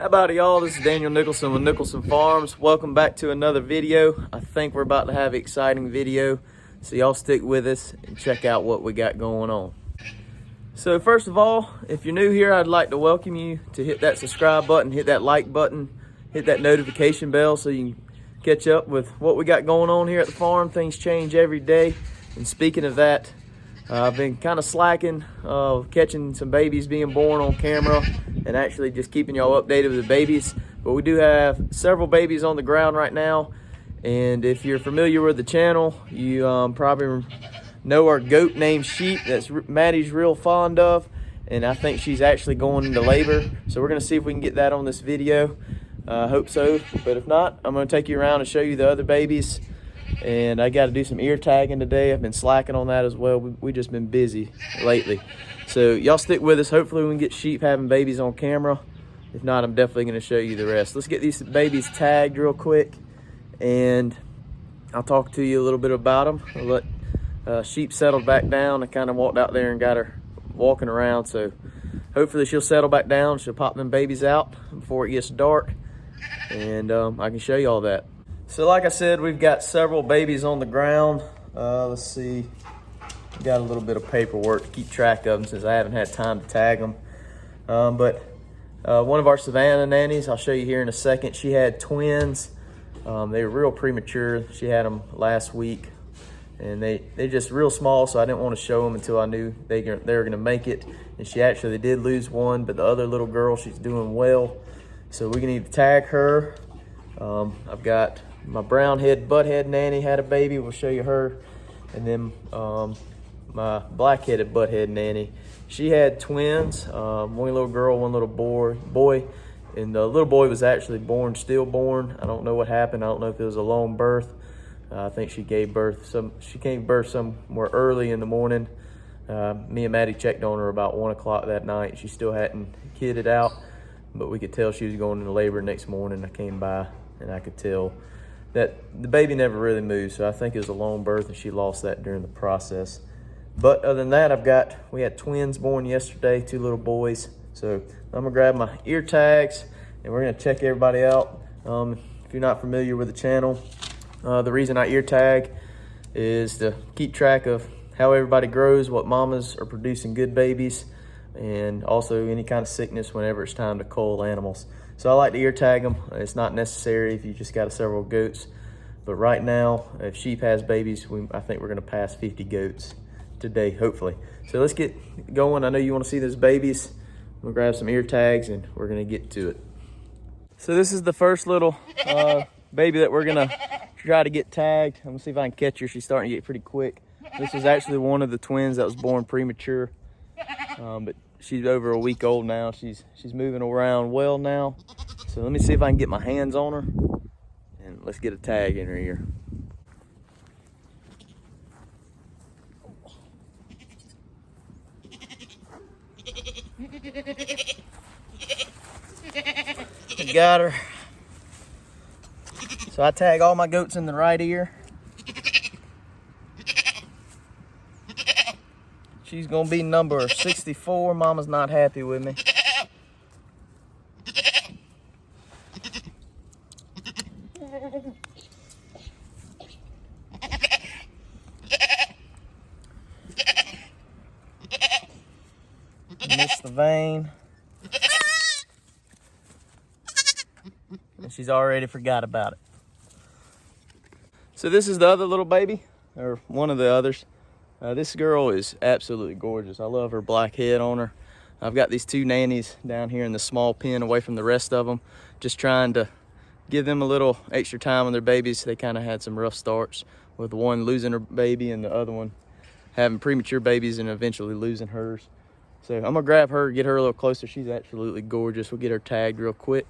How about it, y'all? This is Daniel Nicholson with Nicholson Farms. Welcome back to another video. I think we're about to have an exciting video, so y'all stick with us and check out what we got going on. So first of all, if you're new here, I'd like to welcome you to hit that subscribe button, hit that like button, hit that notification bell so you can catch up with what we got going on here at the farm. Things change every day. And speaking of that, I've been kind of slacking, catching some babies being born on camera and actually just keeping y'all updated with the babies. But we do have several babies on the ground right now. And if you're familiar with the channel, you probably know our goat named Sheep that's Maddie's real fond of. And I think she's actually going into labor. So we're going to see if we can get that on this video. I hope so. But if not, I'm going to take you around and show you the other babies. And I got to do some ear tagging today. I've been slacking on that as well. We just been busy lately. So y'all stick with us. Hopefully we can get Sheep having babies on camera. If not, I'm definitely going to show you the rest. Let's get these babies tagged real quick. And I'll talk to you a little bit about them. I'll let Sheep settle back down. I kind of walked out there and got her walking around. So hopefully she'll settle back down. She'll pop them babies out before it gets dark. And I can show you all that. So like I said, we've got several babies on the ground. Let's see, got a little bit of paperwork to keep track of them since I haven't had time to tag them. But one of our Savannah nannies, I'll show you here in a second, she had twins. They were real premature. She had them last week and they're just real small, so I didn't want to show them until I knew they were gonna make it. And she actually did lose one, but the other little girl, she's doing well. So we're gonna need to tag her. I've got my brown-head butthead nanny had a baby. We'll show you her. And then my black-headed butthead nanny, she had twins. One little girl, one little boy. And the little boy was actually stillborn. I don't know what happened. I don't know if it was a long birth. I think she gave birth somewhere early in the morning. Me and Maddie checked on her about 1 o'clock that night. She still hadn't kidded out, but we could tell she was going into labor next morning. I came by and I could tell that the baby never really moved, so I think it was a long birth and she lost that during the process. But other than that, we had twins born yesterday, 2 little boys. So I'm gonna grab my ear tags and we're gonna check everybody out. If you're not familiar with the channel, the reason I ear tag is to keep track of how everybody grows, what mamas are producing good babies, and also any kind of sickness whenever it's time to cull animals. So I like to ear tag them. It's not necessary if you just got several goats. But right now, if Sheep has babies, I think we're gonna pass 50 goats today, hopefully. So let's get going. I know you wanna see those babies. I'm gonna grab some ear tags and we're gonna get to it. So this is the first little baby that we're gonna try to get tagged. I'm gonna see if I can catch her. She's starting to get pretty quick. This was actually one of the twins that was born premature. But she's over a week old now. She's moving around well now. So let me see if I can get my hands on her and let's get a tag in her ear. Got her. So I tag all my goats in the right ear. She's gonna be number 64. Mama's not happy with me. Missed the vein. And she's already forgot about it. So this is the other little baby, or one of the others. This girl is absolutely gorgeous. I love her black head on her. I've got these 2 nannies down here in the small pen away from the rest of them, just trying to give them a little extra time on their babies. They kind of had some rough starts with one losing her baby and the other one having premature babies and eventually losing hers. So I'm gonna grab her, get her a little closer. She's absolutely gorgeous. We'll get her tagged real quick.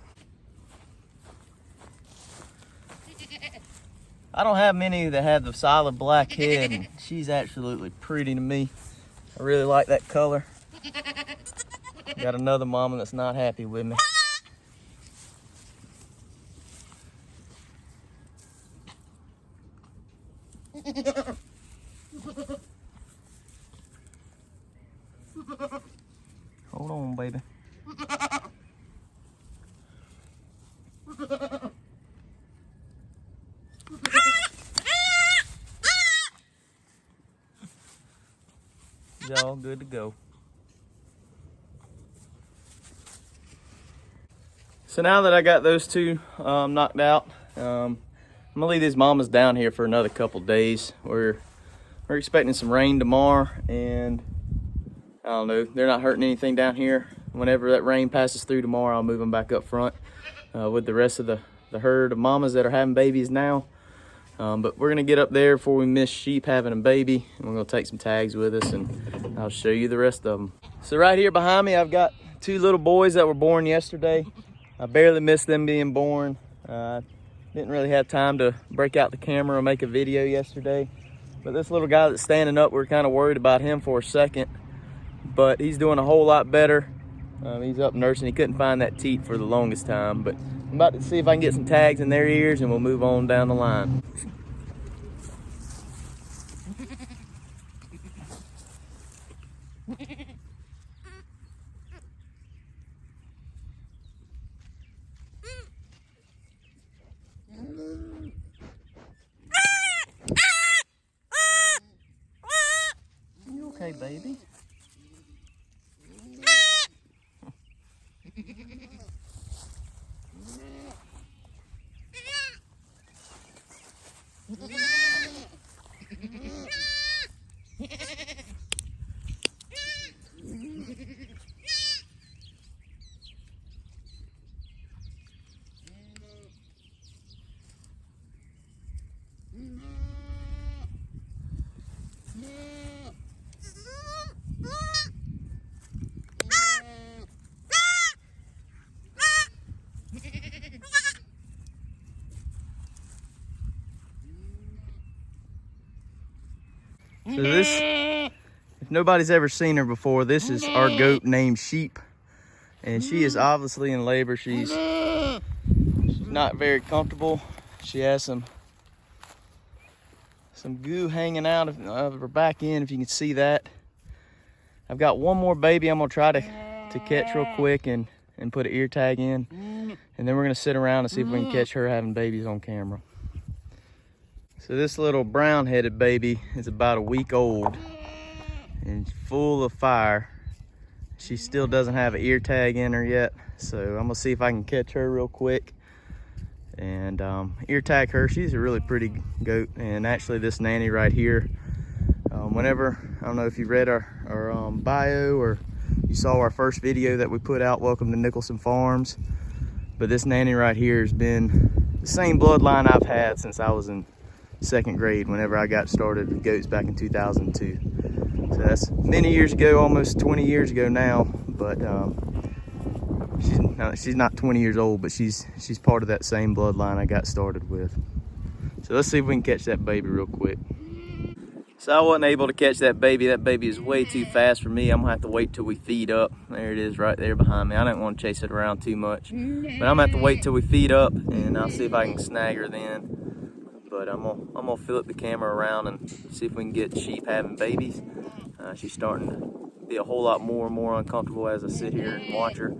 I don't have many that have the solid black head, and she's absolutely pretty to me. I really like that color. Got another mama that's not happy with me. Hold on, baby. He's all good to go. So now that I got those two knocked out, I'm gonna leave these mamas down here for another couple days. We're expecting some rain tomorrow, and I don't know, they're not hurting anything down here. Whenever that rain passes through tomorrow, I'll move them back up front with the rest of the herd of mamas that are having babies now. But we're gonna get up there before we miss sheep having a baby, and we're gonna take some tags with us, and I'll show you the rest of them. So right here behind me, I've got two little boys that were born yesterday. I barely missed them being born. Didn't really have time to break out the camera and make a video yesterday. But this little guy that's standing up, we're kind of worried about him for a second, but he's doing a whole lot better. He's up nursing. He couldn't find that teat for the longest time, but I'm about to see if I can get some tags in their ears and we'll move on down the line. You okay, baby? So this, if nobody's ever seen her before, this is our goat named Sheep. And she is obviously in labor. She's not very comfortable. She has some goo hanging out of her back end, if you can see that. I've got one more baby I'm gonna try to catch real quick and put an ear tag in. And then we're gonna sit around and see if we can catch her having babies on camera. So this little brown-headed baby is about a week old and full of fire. She still doesn't have an ear tag in her yet, so I'm gonna see if I can catch her real quick and ear tag her. She's a really pretty goat, and actually this nanny right here, whenever, I don't know if you read our bio or you saw our first video that we put out, Welcome to Nicholson Farms, but this nanny right here has been the same bloodline I've had since I was in second grade, whenever I got started with goats back in 2002. So that's many years ago, almost 20 years ago now, but she's not 20 years old, but she's part of that same bloodline I got started with. So let's see if we can catch that baby real quick. So I wasn't able to catch that baby. That baby is way too fast for me. I'm gonna have to wait till we feed up. There it is right there behind me. I don't want to chase it around too much, but I'm gonna have to wait till we feed up and I'll see if I can snag her then. But I'm gonna fill up the camera around and see if we can get sheep having babies. She's starting to be a whole lot more uncomfortable as I sit here and watch her.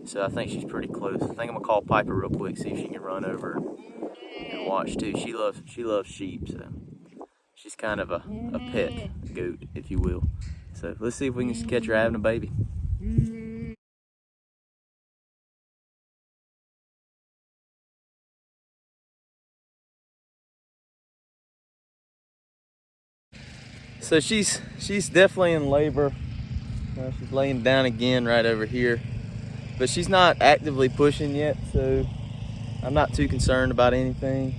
So I think she's pretty close. I think I'm gonna call Piper real quick, see if she can run over and watch too. She loves sheep, so she's kind of a pet goat, if you will. So let's see if we can catch her having a baby. So she's definitely in labor. She's laying down again right over here, but she's not actively pushing yet, so I'm not too concerned about anything.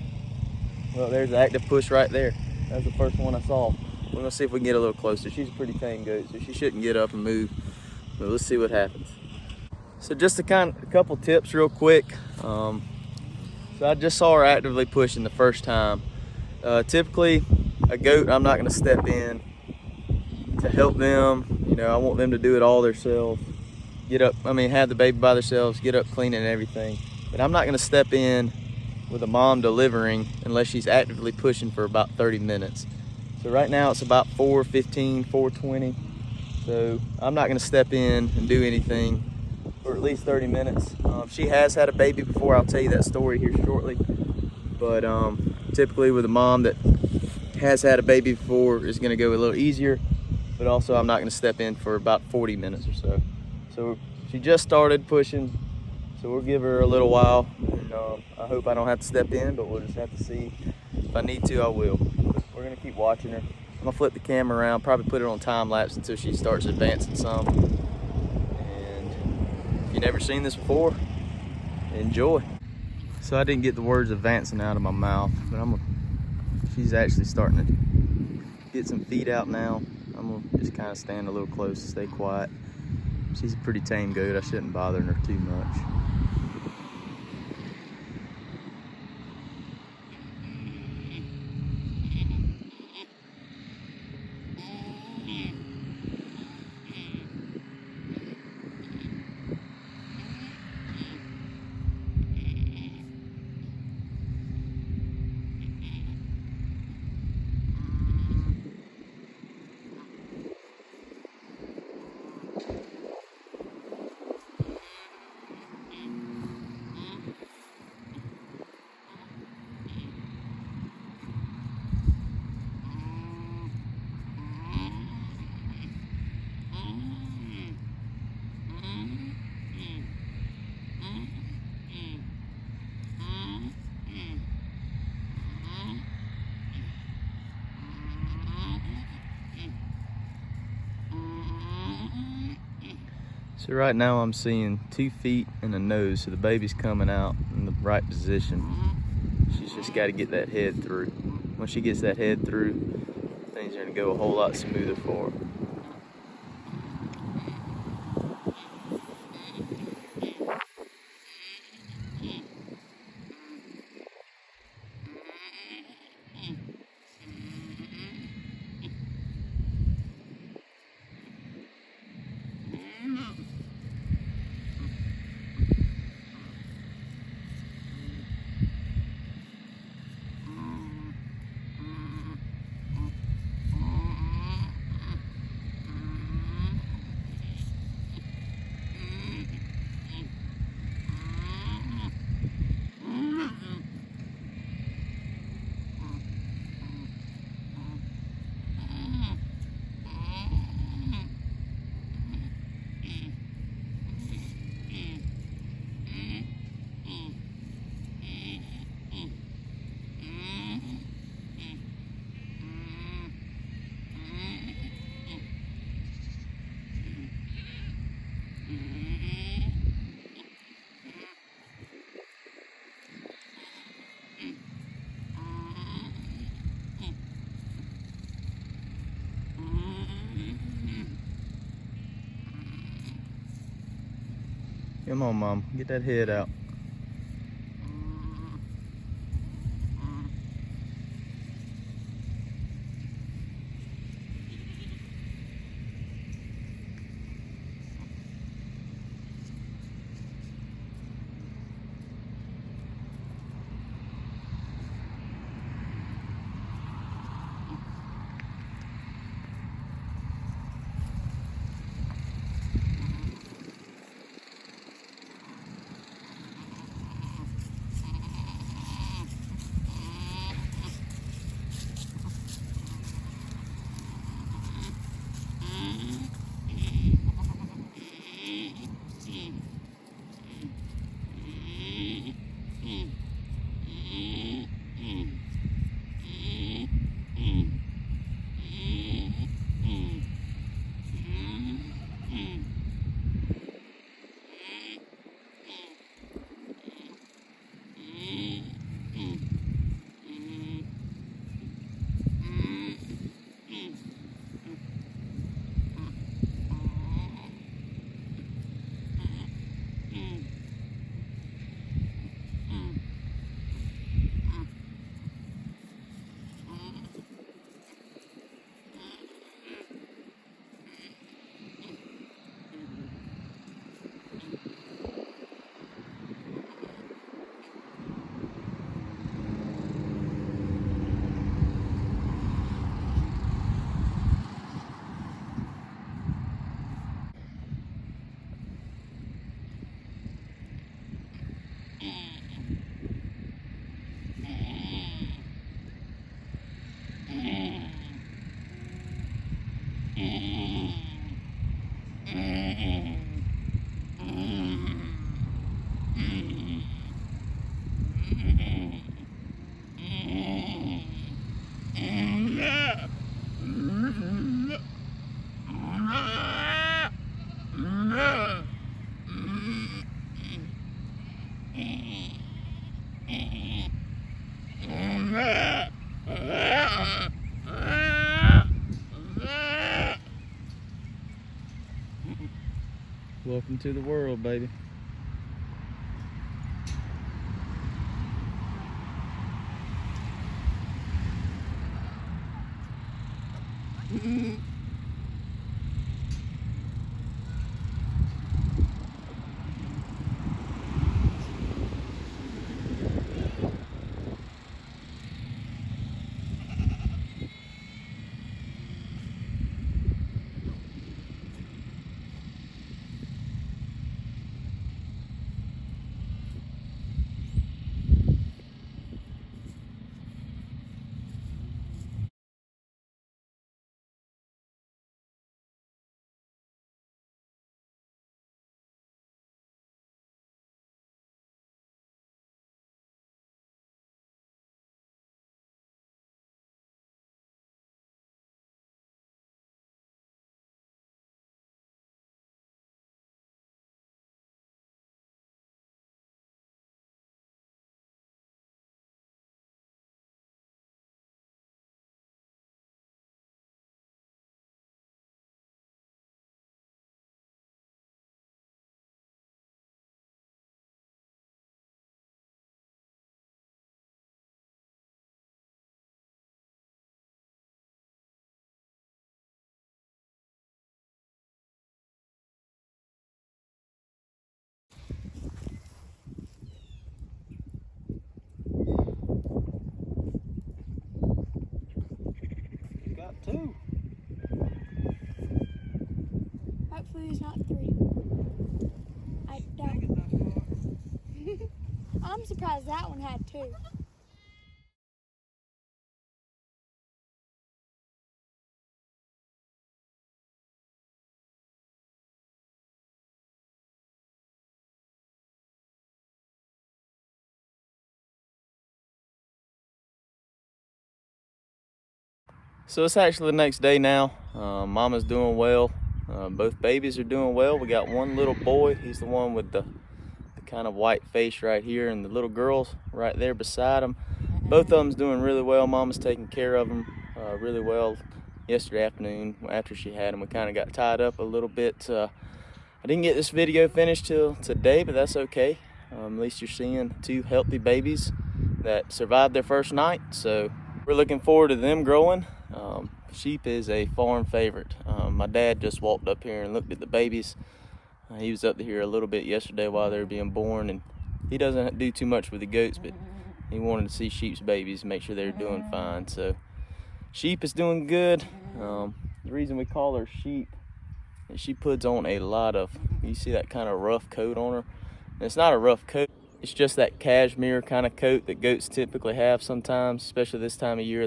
Well, there's an active push right there. That's the first one I saw. We're gonna see if we can get a little closer. She's a pretty tame goat, so she shouldn't get up and move, but let's see what happens. So just a couple tips real quick. So I just saw her actively pushing the first time. Typically, a goat, I'm not gonna step in to help them. You know, I want them to do it all themselves. Have the baby by themselves, get up, clean it and everything. But I'm not gonna step in with a mom delivering unless she's actively pushing for about 30 minutes. So right now it's about 4:15, 4:20. So I'm not gonna step in and do anything for at least 30 minutes. She has had a baby before. I'll tell you that story here shortly. But typically with a mom that has had a baby before, it's gonna go a little easier, but also I'm not gonna step in for about 40 minutes or so. So she just started pushing, so we'll give her a little while. And, I hope I don't have to step in, but we'll just have to see. If I need to, I will. But we're gonna keep watching her. I'm gonna flip the camera around, probably put it on time lapse until she starts advancing some. And if you've never seen this before, enjoy. So I didn't get the words advancing out of my mouth, but she's actually starting to get some feet out now. I'm gonna just kind of stand a little close, stay quiet. She's a pretty tame goat. I shouldn't bother her too much. So right now I'm seeing 2 feet and a nose, so the baby's coming out in the right position. She's just got to get that head through. Once she gets that head through, things are going to go a whole lot smoother for her. Come on, Mom, get that head out. Welcome to the world, baby. Got two. Hopefully there's not three. I don't. I'm surprised that one had two. So it's actually the next day now. Mama's doing well. Both babies are doing well. We got one little boy. He's the one with the kind of white face right here, and the little girl's right there beside him. Both of them's doing really well. Mama's taking care of them really well. Yesterday afternoon, after she had them, we kind of got tied up a little bit. I didn't get this video finished till today, but that's okay. At least you're seeing two healthy babies that survived their first night. So we're looking forward to them growing. Sheep is a farm favorite. My dad just walked up here and looked at the babies. He was up here a little bit yesterday while they were being born, and he doesn't do too much with the goats, but he wanted to see sheep's babies and make sure they're doing fine. So sheep is doing good. The reason we call her sheep is she puts on a lot of, you see that kind of rough coat on her? And it's not a rough coat, it's just that cashmere kind of coat that goats typically have sometimes, especially this time of year.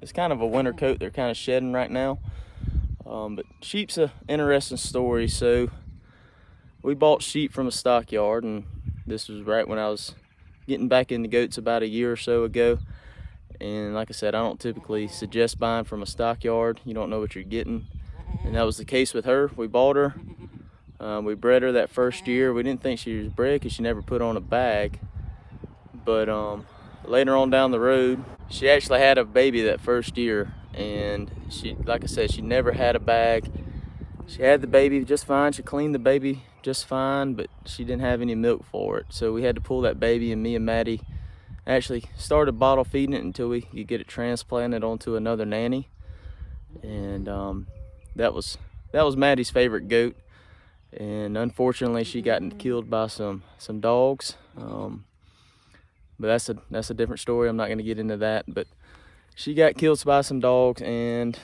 It's kind of a winter coat they're kind of shedding right now. But sheep's an interesting story. So we bought sheep from a stockyard, and this was right when I was getting back into goats about a year or so ago. And like I said, I don't typically suggest buying from a stockyard. You don't know what you're getting. And that was the case with her. We bought her. We bred her that first year. We didn't think she was bred because she never put on a bag. But later on down the road, she actually had a baby that first year. And she, like I said, she never had a bag. She had the baby just fine. She cleaned the baby just fine, but she didn't have any milk for it. So we had to pull that baby, and me and Maddie actually started bottle feeding it until we could get it transplanted onto another nanny. And that was Maddie's favorite goat. And unfortunately, she got killed by some dogs. But that's a different story. I'm not going to get into that. But she got killed by some dogs, and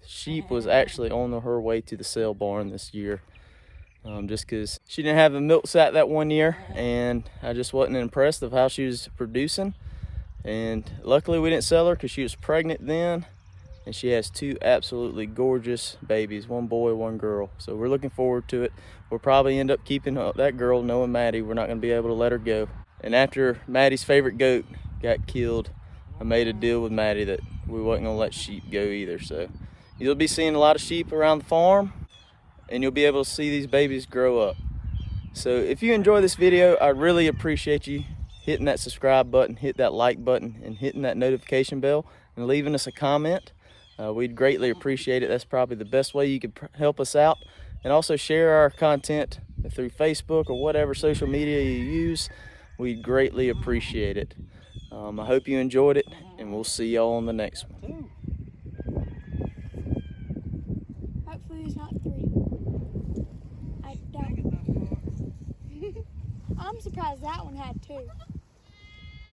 sheep was actually on her way to the sale barn this year. Just because she didn't have a milk sack that one year, and I just wasn't impressed of how she was producing. And luckily we didn't sell her because she was pregnant then, and she has two absolutely gorgeous babies, one boy, one girl. So we're looking forward to it. We'll probably end up keeping that girl, knowing Maddie. We're not going to be able to let her go. And after Maddie's favorite goat got killed, I made a deal with Maddie that we wasn't gonna let sheep go either. So you'll be seeing a lot of sheep around the farm, and you'll be able to see these babies grow up. So if you enjoy this video, I really appreciate you hitting that subscribe button, hit that like button, and hitting that notification bell, and leaving us a comment. We'd greatly appreciate it. That's probably the best way you could help us out. And also share our content through Facebook or whatever social media you use. We'd greatly appreciate it. I hope you enjoyed it, and we'll see y'all on the next one. Hopefully there's not 3. I don't. I'm surprised that one had 2.